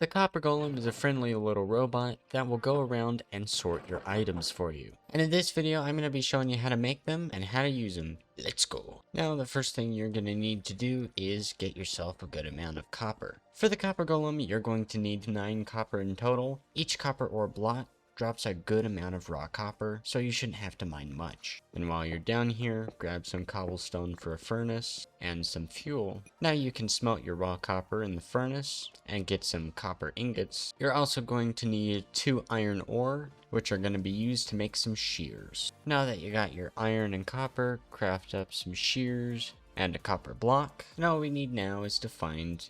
The copper golem is a friendly little robot that will go around and sort your items for you. And in this video, I'm going to be showing you how to make them and how to use them. Let's go. Now, the first thing you're going to need to do is get yourself a good amount of copper. For the copper golem, you're going to need 9 copper in total. Each copper ore block drops a good amount of raw copper, so you shouldn't have to mine much. And while you're down here, grab some cobblestone for a furnace and some fuel. Now you can smelt your raw copper in the furnace and get some copper ingots. You're also going to need 2 iron ore, which are going to be used to make some shears. Now that you got your iron and copper, craft up some shears and a copper block. And all we need now is to find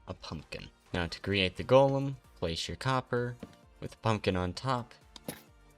a pumpkin. Now to create the golem, place your copper with the pumpkin on top,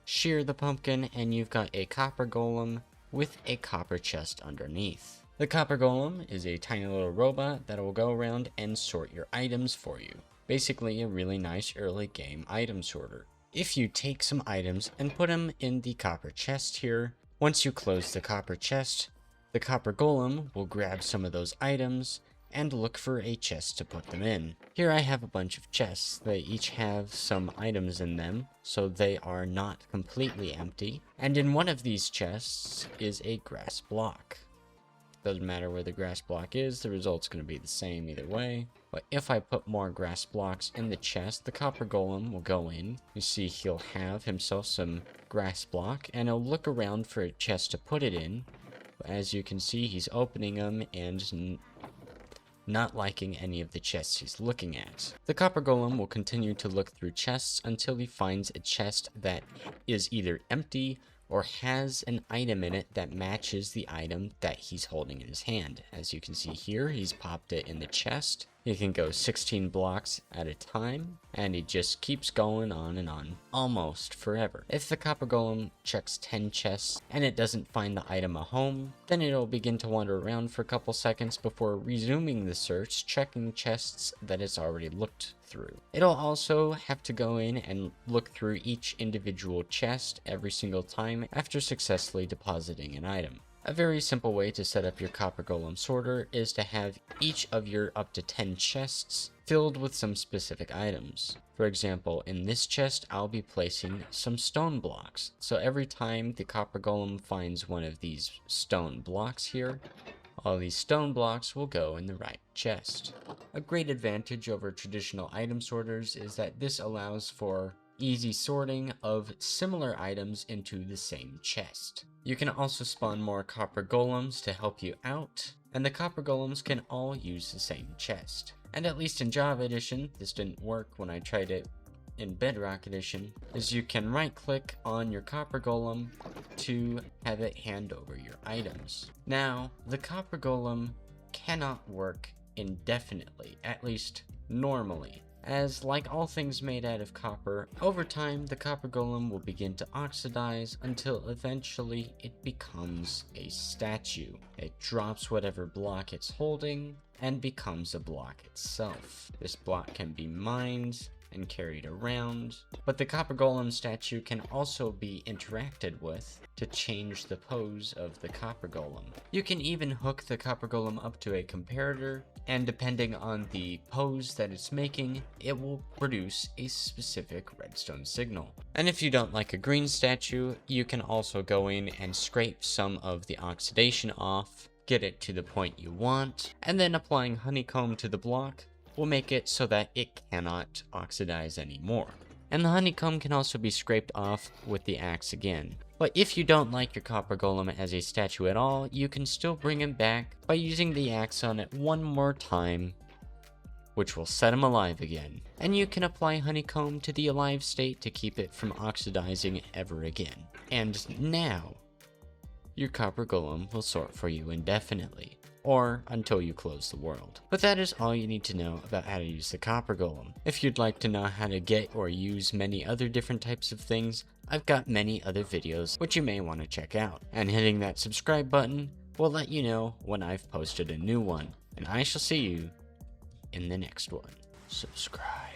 shear the pumpkin, and you've got a copper golem with a copper chest underneath. The copper golem is a tiny little robot that will go around and sort your items for you. Basically a really nice early game item sorter. If you take some items and put them in the copper chest here, once you close the copper chest, the copper golem will grab some of those items and look for a chest to put them in. Here I have a bunch of chests. They each have some items in them, so they are not completely empty. And in one of these chests is a grass block. Doesn't matter where the grass block is, the result's going to be the same either way. But if I put more grass blocks in the chest, the copper golem will go in. You see he'll have himself some grass block, and he'll look around for a chest to put it in. But as you can see, he's opening them and not liking any of the chests he's looking at. The copper golem will continue to look through chests until he finds a chest that is either empty or has an item in it that matches the item that he's holding in his hand. As you can see here, he's popped it in the chest. He can go 16 blocks at a time, and he just keeps going on and on, almost forever. If the copper golem checks 10 chests and it doesn't find the item a home, then it'll begin to wander around for a couple seconds before resuming the search, checking chests that it's already looked through. It'll also have to go in and look through each individual chest every single time after successfully depositing an item. A very simple way to set up your copper golem sorter is to have each of your up to 10 chests filled with some specific items. For example, in this chest, I'll be placing some stone blocks. So every time the copper golem finds one of these stone blocks here, all these stone blocks will go in the right chest. A great advantage over traditional item sorters is that this allows for easy sorting of similar items into the same chest. You can also spawn more copper golems to help you out, and the copper golems can all use the same chest. And at least in Java Edition, this didn't work when I tried it in Bedrock Edition, is you can right click on your copper golem to have it hand over your items. Now, the copper golem cannot work indefinitely, at least normally, as like all things made out of copper, over time the copper golem will begin to oxidize until eventually it becomes a statue. It drops whatever block it's holding and becomes a block itself. This block can be mined and carried around, but the copper golem statue can also be interacted with to change the pose of the copper golem. You can even hook the copper golem up to a comparator, and depending on the pose that it's making, it will produce a specific redstone signal. And if you don't like a green statue, you can also go in and scrape some of the oxidation off, get it to the point you want, and then applying honeycomb to the block will make it so that it cannot oxidize anymore. And the honeycomb can also be scraped off with the axe again. But if you don't like your copper golem as a statue at all, you can still bring him back by using the axe on it one more time, which will set him alive again. And you can apply honeycomb to the alive state to keep it from oxidizing ever again. And now, your copper golem will sort for you indefinitely, or until you close the world. But that is all you need to know about how to use the copper golem. If you'd like to know how to get or use many other different types of things, I've got many other videos which you may want to check out. And hitting that subscribe button will let you know when I've posted a new one. And I shall see you in the next one. Subscribe.